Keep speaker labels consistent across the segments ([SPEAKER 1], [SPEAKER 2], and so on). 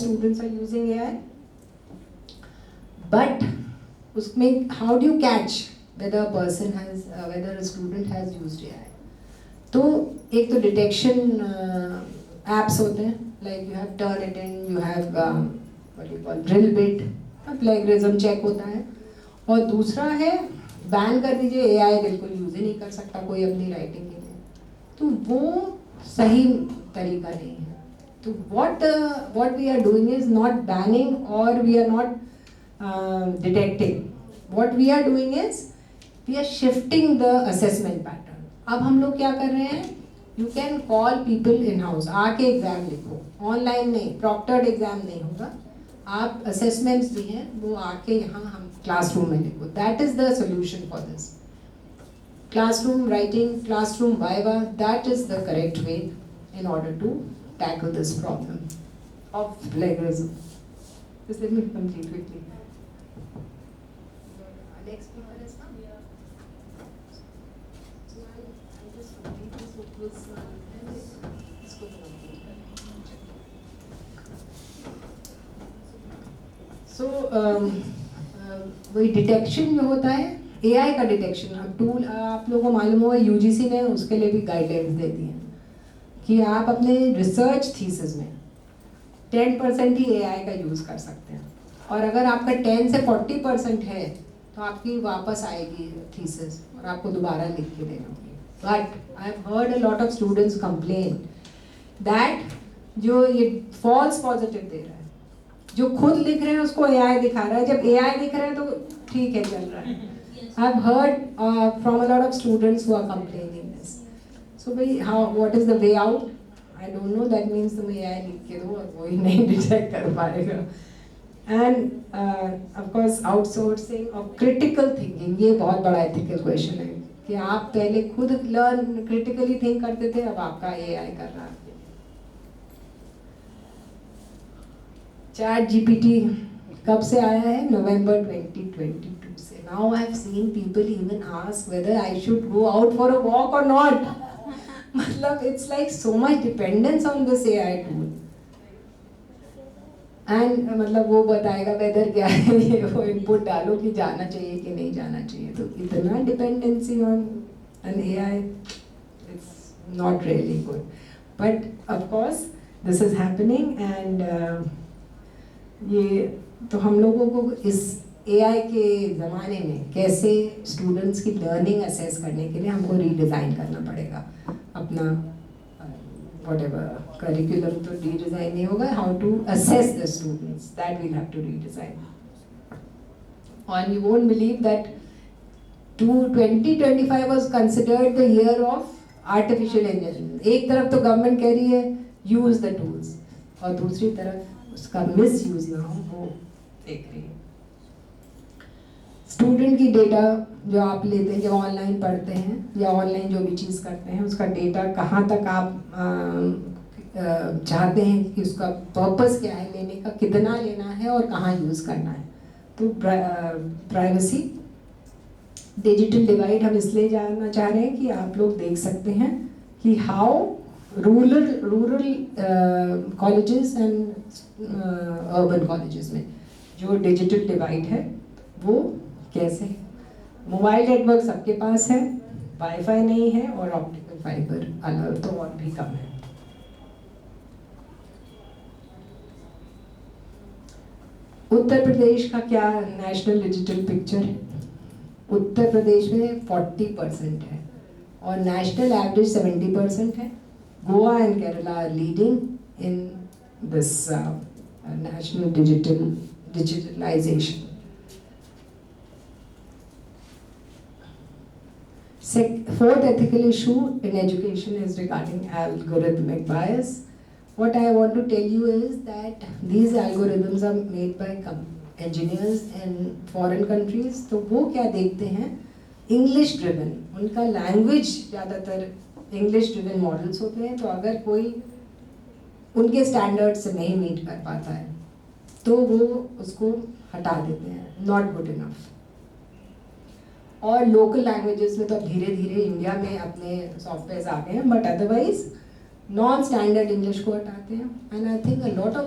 [SPEAKER 1] students are using AI, but उसमें how do you catch whether a person has whether a student has used AI? तो एक तो detection apps होते हैं, like you have Turnitin, you have what you call Drillbit, plagiarism check होता है, और दूसरा है बैन कर दीजिए, AI बिल्कुल यूज ही नहीं कर सकता कोई अपनी राइटिंग के लिए, तो वो सही तरीका नहीं है. तो what we are doing is not banning or we are not detecting. What we are doing is we are shifting the assessment pattern. अब हम लोग क्या कर रहे हैं, you can call people in house, आके एग्जाम लिखो, ऑनलाइन नहीं, प्रॉक्टर्ड एग्जाम नहीं होगा, आप असेसमेंट्स भी हैं वो आके यहाँ हम क्लासरूम में लिखो. That is the solution for this. Classroom writing, classroom viva, that is the correct way in order to tackle this problem of plagiarism. Just let me complete quickly. Next speaker is now. So I'll just complete this with this and let's go to So वही detection जो होता है, AI का detection, अब tool आप लोगों को मालूम होगा UGC ने उसके लिए भी गाइडलाइंस दे दी हैं कि आप अपने रिसर्च थीसिस में 10% ही AI का यूज़ कर सकते हैं, और अगर आपका 10 से 40% है तो आपकी वापस आएगी थीसिस और आपको दोबारा लिख के देना होगी. But I have heard a lot of students complain that जो ये फॉल्स पॉजिटिव दे रहा है, जो खुद लिख रहे हैं उसको AI दिखा रहा है, जब AI दिख रहे हैं तो ठीक है चल रहा है. I have heard from a lot of students who are complaining this. So what is the way out? I don't know. That means तुम AI लिख के दो और वही नहीं डिटेक्ट कर पाएगा. And of course outsourcing of critical thinking, ये बहुत बड़ा ethical question है कि आप पहले खुद learn critically think करते थे, अब आपका AI कर रहा है. ChatGPT कब से आया है? November 2022 से. Now I have seen people even ask whether I should go out for a walk or not. मतलब it's like so much dependence on this AI tool. And मतलब वो बताएगा वेदर क्या है, ये वो इनपुट डालो कि जाना चाहिए कि नहीं जाना चाहिए, तो इतना dependency on an AI, it's not really good. But of course this is happening and ये तो हम लोगों को इस AI के ज़माने में कैसे स्टूडेंट्स की लर्निंग असेस करने के लिए हमको रीडिज़ाइन करना पड़ेगा अपना whatever curriculum. तो रीडिज़ाइन नहीं होगा, how to assess the students, that we'll have to redesign. And you won't believe that 2025 was considered the year of artificial intelligence. एक तरफ तो गवर्नमेंट कह रही है use the tools, और दूसरी तरफ उसका मिसयूज ना हो वो देख रही है. स्टूडेंट की डेटा जो आप लेते हैं जब ऑनलाइन पढ़ते हैं या ऑनलाइन जो भी चीज़ करते हैं, उसका डेटा कहाँ तक आप चाहते हैं कि उसका पर्पस क्या है लेने का, कितना लेना है और कहाँ यूज़ करना है. तो प्राइवेसी डिजिटल डिवाइड हम इसलिए जानना चाह रहे हैं कि आप लोग देख सकते हैं कि how rural colleges and urban colleges में जो डिजिटल डिवाइड है वो कैसे. मोबाइल नेटवर्क सबके पास है, वाईफाई नहीं है, और ऑप्टिकल फाइबर अलग तो और भी कम है. उत्तर प्रदेश का क्या नेशनल डिजिटल पिक्चर है? उत्तर प्रदेश में 40% है और नेशनल एवरेज 70% है. Goa and Kerala are leading in this national digitalization. Fourth ethical issue in education is regarding algorithmic bias. What I want to tell you is that these algorithms are made by engineers in foreign countries. तो वो क्या देखते हैं, English driven, उनका language ज़्यादातर English driven models होते हैं. तो अगर कोई उनके standards से नहीं meet कर पाता है तो वो उसको हटा देते हैं, not good enough. और लोकल लैंग्वेजेस में तो अब धीरे धीरे इंडिया में अपने सॉफ्टवेयर आ गए हैं, बट अदरवाइज non-standard English को हटाते हैं. And I think a lot of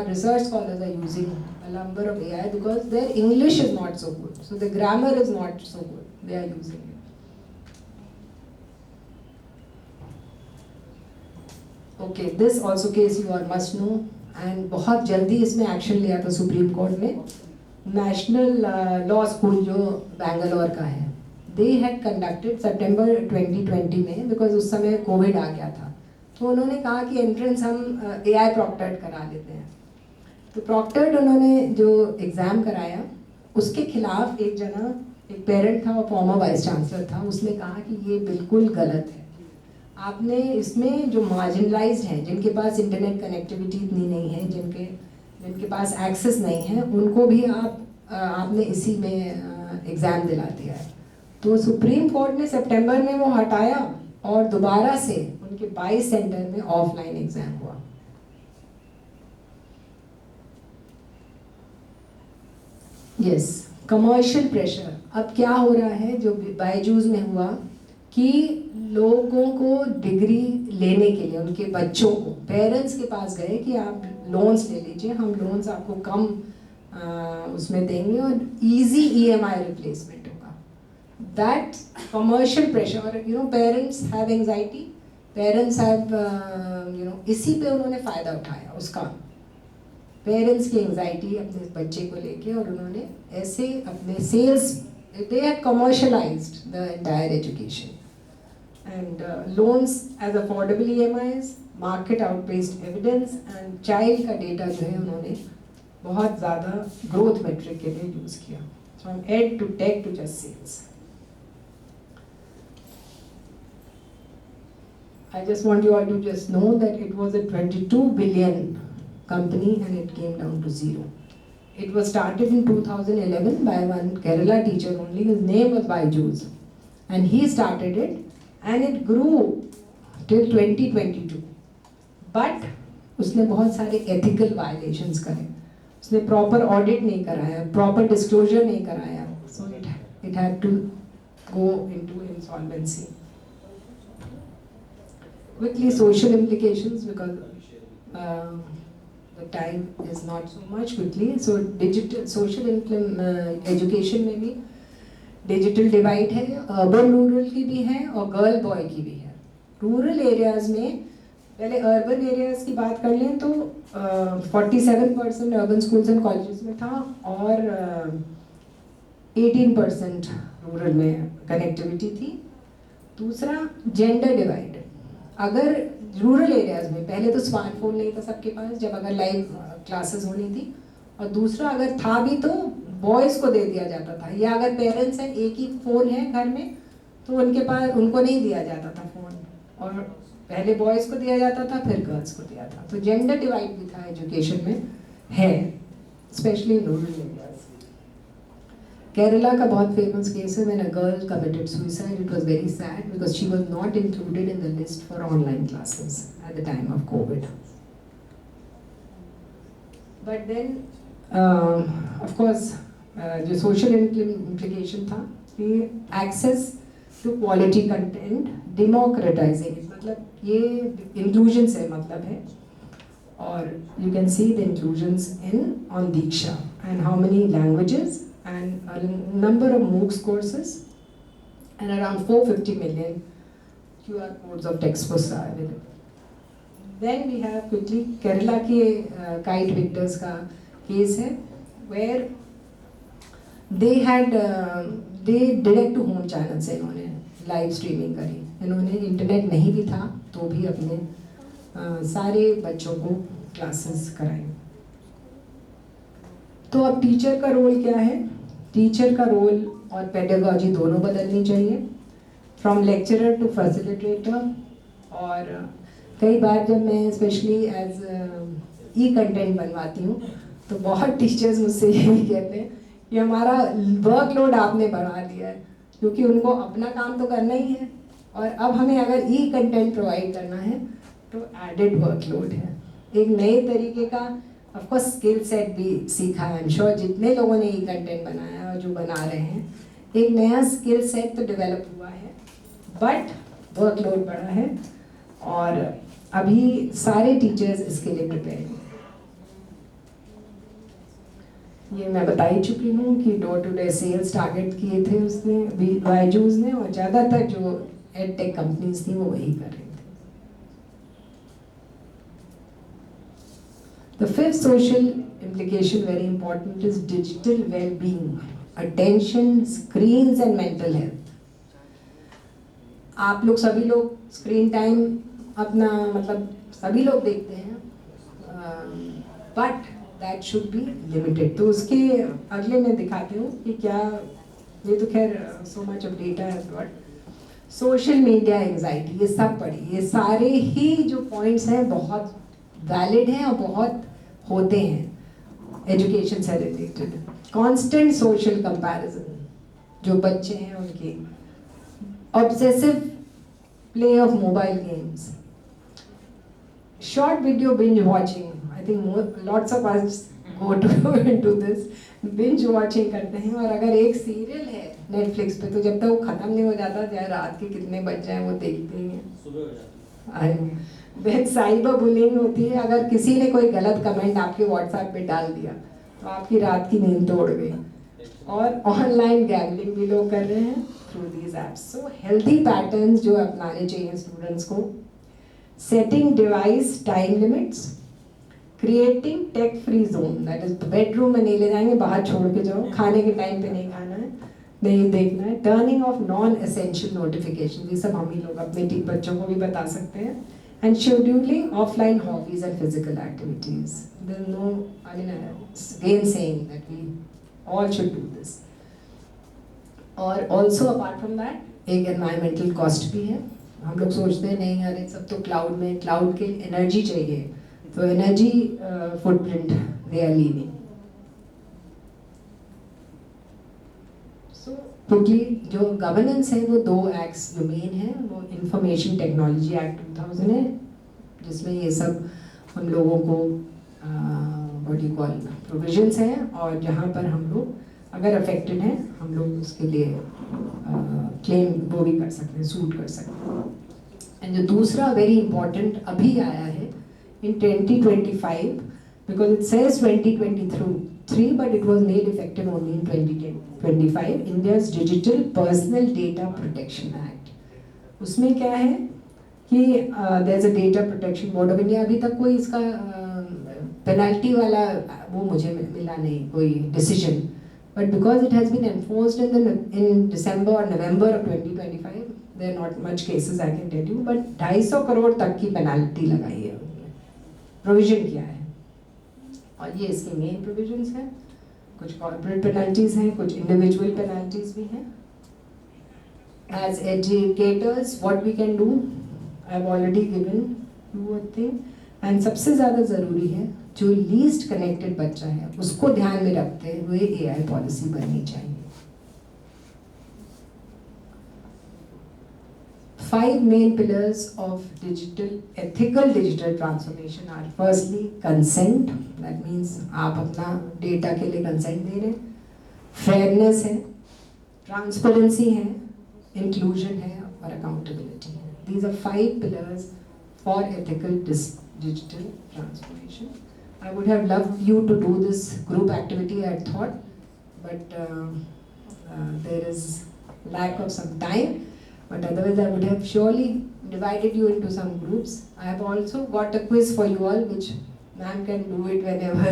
[SPEAKER 1] research scholars are using a number of AI because their English is not so good. So the grammar is not so good. They are using it. Okay, this also case you all must know. And बहुत जल्दी इसमें action लिया था supreme court ने. National law school जो बैंगलोर का है, they had conducted सितंबर 2020 में, बिकॉज उस समय कोविड आ गया था. तो उन्होंने कहा कि एंट्रेंस हम AI प्रॉक्टर्ड करा लेते हैं. तो प्रॉक्टर्ड उन्होंने जो एग्ज़ाम कराया, उसके खिलाफ एक पेरेंट था और फॉर्मर वाइस चांसलर था, उसने कहा कि ये बिल्कुल गलत है. आपने इसमें जो मार्जिनलाइज्ड हैं, जिनके पास इंटरनेट कनेक्टिविटी इतनी नहीं है, जिनके पास एक्सेस नहीं है, उनको भी आपने इसी में एग्ज़ाम दिला दिया है. तो सुप्रीम कोर्ट ने सितंबर में वो हटाया और दोबारा से उनके 22 सेंटर में ऑफलाइन एग्ज़ाम हुआ. Yes, commercial pressure. अब क्या हो रहा है, जो बायजूज़ में हुआ कि लोगों को डिग्री लेने के लिए उनके बच्चों को पेरेंट्स के पास गए कि आप लोन्स ले लीजिए, हम लोन्स आपको कम उसमें देंगे और इजी EMI रिप्लेसमेंट होगा. That commercial pressure, parents have anxiety, parents have इसी पे उन्होंने फ़ायदा उठाया उसका. पेरेंट्स की एंजाइटी अपने बच्चे को लेके, और उन्होंने ऐसे अपने sales, they have commercialized the entire education. And loans as affordable EMIs, market outpaced evidence, and child का data जो है उन्होंने बहुत ज़्यादा growth metric के लिए यूज़ किया. From ed to tech to just sales. I just want you all to just know that it was a 22 billion company and it came down to zero. It was started in 2011 by one Kerala teacher only. His name was Baijuz, and he started it. And it grew till 2022. But उसने बहुत सारे ethical violations करे. उसने proper audit नहीं कराया, proper disclosure नहीं कराया. So it had to go into insolvency. Quickly, social implications, because the time is not so much. Quickly, so digital social education में भी डिजिटल डिवाइड है, अर्बन रूरल की भी है और गर्ल बॉय की भी है. रूरल एरियाज़ में, पहले अर्बन एरियाज़ की बात कर लें तो 47% अर्बन स्कूल्स एंड कॉलेजेस में था और 18% रूरल में कनेक्टिविटी थी. दूसरा, जेंडर डिवाइड. अगर रूरल एरियाज़ में पहले तो स्मार्टफोन नहीं था सबके पास जब अगर लाइव क्लासेस होनी थी, और दूसरा अगर था भी तो बॉयज़ को दे दिया जाता था, या अगर पेरेंट्स हैं, एक ही फ़ोन है घर में, तो उनको नहीं दिया जाता था फ़ोन, और पहले बॉयज़ को दिया जाता था, फिर गर्ल्स को दिया था. तो जेंडर डिवाइड भी था एजुकेशन में, है, specially in rural areas. Kerala का बहुत फेमस केस है, when a girl committed suicide. It was very sad because she was not included in the list for online classes at the time of covid. But then of course जो social implication था कि access to quality content democratizing, मतलब ये inclusion से मतलब है. और you can see the inclusions in on Diksha and how many languages and number of MOOCs courses and around 450 million QR codes of textbooks are available. Then we have quickly Kerala के kite victors का case है, where they had they direct to home channel से इन्होंने live streaming करी. इन्होंने internet नहीं भी था तो भी अपने सारे बच्चों को क्लासेस कराई. तो अब टीचर का रोल क्या है? टीचर का रोल और पेडागॉजी दोनों बदलनी चाहिए, फ्रॉम लेक्चरर टू फैसिलिटेटर. और कई बार जब मैं स्पेशली एज ई कंटेंट बनवाती हूँ तो बहुत टीचर्स मुझसे यही कहते हैं कि हमारा वर्कलोड आपने बढ़ा दिया है, क्योंकि उनको अपना काम तो करना ही है और अब हमें अगर ई कंटेंट प्रोवाइड करना है तो एडेड वर्कलोड है. एक नए तरीके का ऑफकोर्स स्किल सेट भी सीखा है. आई एम श्योर जितने लोगों ने ई कंटेंट बनाया है और जो बना रहे हैं, एक नया स्किल सेट तो डेवलप हुआ है, बट वर्कलोड बढ़ा है. और अभी सारे टीचर्स इसके लिए प्रिपेयर हैं। ये मैं बता ही चुकी हूँ कि door to door sales target किए थे उसने बायजूस ने, और ज़्यादातर जो एड टेक कंपनीज थी वो वही कर रही थी। The fifth social implication, very important, is digital well-being, attention, screens and mental health. आप लोग सभी लोग स्क्रीन टाइम अपना मतलब सभी लोग देखते हैं, but that should be limited. तो उसके अगले मैं दिखाती हूँ कि क्या, ये तो खैर सो मच ऑफ डेटा है, बट सोशल मीडिया एंजाइटी, ये सब पढ़ी, ये सारे ही जो पॉइंट्स हैं बहुत वैलिड हैं और बहुत होते हैं एजुकेशन से रिलेटेड। कांस्टेंट सोशल कंपैरिजन, जो बच्चे हैं उनकी obsessive play of mobile games, short video binge watching, I think lots of us go to into this, binge watching करते हैं। और अगर एक सीरियल है नेटफ्लिक्स पे तो जब तक वो खत्म नहीं हो जाता, चाहे रात के कितने बज जाए वो देखते ही हैं, सुबह हो जाता। देन साइबर बुलिंग होती है, अगर किसी ने कोई गलत कमेंट आपके व्हाट्सएप पे डाल दिया तो आपकी रात की नींद तोड़ गई। और ऑनलाइन गैम्बलिंग भी लोग कर रहे हैं through these apps. So healthy patterns जो अपनाने चाहिए स्टूडेंट्स को, setting device time limits, creating tech free zone, that is bedroom में नहीं ले जाएंगे, बाहर छोड़ के जाओ, खाने के टाइम पे नहीं खाना है, नहीं देखना है, turning of non essential notification, ये सब हम ही लोग अपने बच्चों को भी बता सकते हैं, and scheduling offline hobbies and physical activities. There's no, I mean, again saying that we all should do this. और also apart from that, एक environmental cost भी है। हम लोग सोचते हैं नहीं यार सब तो क्लाउड में, क्लाउड के एनर्जी चाहिए, तो energy footprint they are leaving. क्योंकि जो गवर्नेंस है वो 2 एक्ट्स जो मेन है, वो इंफॉर्मेशन टेक्नोलॉजी एक्ट 2000 है, जिसमें ये सब हम लोगों को व्हाट यू कॉल प्रोविजंस हैं, और जहाँ पर हम लोग अगर अफेक्टेड हैं हम लोग उसके लिए क्लेम वो भी कर सकते हैं, सूट कर सकते हैं। एंड जो दूसरा वेरी इंपॉर्टेंट अभी आया है इन 2025, because it says 2023, but it was made effective only in 2025, India's Digital Personal Data Protection Act. उसमें क्या है कि there's a Data Protection Board of India, अभी तक कोई इसका पेनल्टी वाला वो मुझे मिला नहीं कोई decision, but because it has been enforced in December or November of 2025, there are not much cases I can tell you, but 250 crore तक की पेनल्टी लगाई है, प्रोविजन किया है, और ये इसके मेन प्रोविजंस हैं। कुछ कॉर्पोरेट पेनल्टीज हैं, कुछ इंडिविजुअल पेनल्टीज भी हैं। As educators what we can do, I have already given you a thing, and सबसे ज़्यादा ज़रूरी है जो लीस्ट कनेक्टेड बच्चा है उसको ध्यान में रखते हुए एआई पॉलिसी बननी चाहिए। 5 main pillars of ethical digital transformation are: firstly, consent, that means आप अपना डेटा के लिए कंसेंट दे रहे हैं, फेयरनेस है, ट्रांसपेरेंसी है, इंक्लूजन है और अकाउंटेबिलिटी है। These are 5 pillars for ethical digital transformation. I would have loved you to do this group activity, I thought, but there is lack of some time. But otherwise, I would have surely divided you into some groups. I have also got a quiz for you all, which ma'am can do it whenever,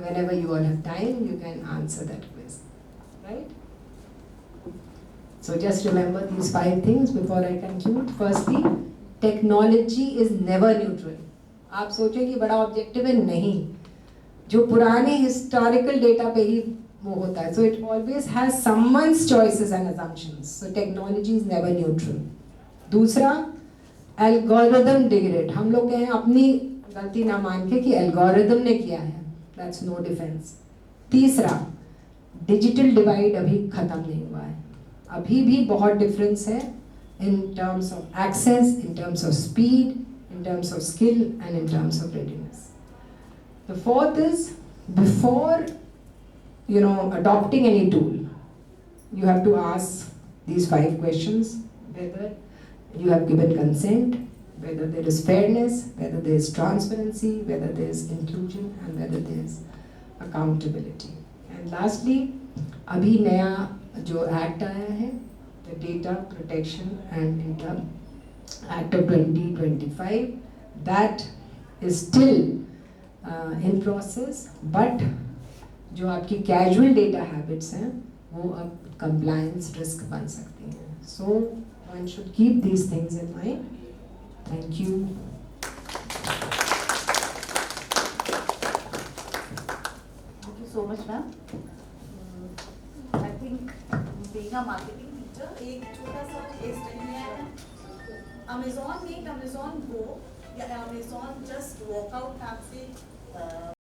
[SPEAKER 1] whenever you all have time. You can answer that quiz, right? So just remember these 5 things before I conclude. Firstly, technology is never neutral. आप सोचें कि बड़ा objective है, नहीं, जो पुराने historical data पे ही वो होता है, so it always has someone's choices and assumptions, so technology is never neutral. दूसरा, algorithm degrade, हम लोग कहें अपनी गलती ना मान के कि algorithm ने किया है, that's no defense. तीसरा, digital divide अभी खत्म नहीं हुआ है, अभी भी बहुत difference है in terms of access, in terms of speed, in terms of skill and in terms of readiness. The fourth is, before adopting any tool, you have to ask these 5 questions: whether you have given consent, whether there is fairness, whether there is transparency, whether there is inclusion, and whether there is accountability. And lastly, अभी नया जो act आया है, the Data Protection and Data Act of 2025, that is still in process, but जो आपकी casual data habits हैं वो अब कंप्लायंस रिस्क बन सकती हैं. So one should keep these things in mind. Thank you.
[SPEAKER 2] Thank you so much, ma'am. I think being a marketing teacher, एक छोटा सा केस स्टडी है. Amazon make Amazon Go या Amazon just walkout ऐप से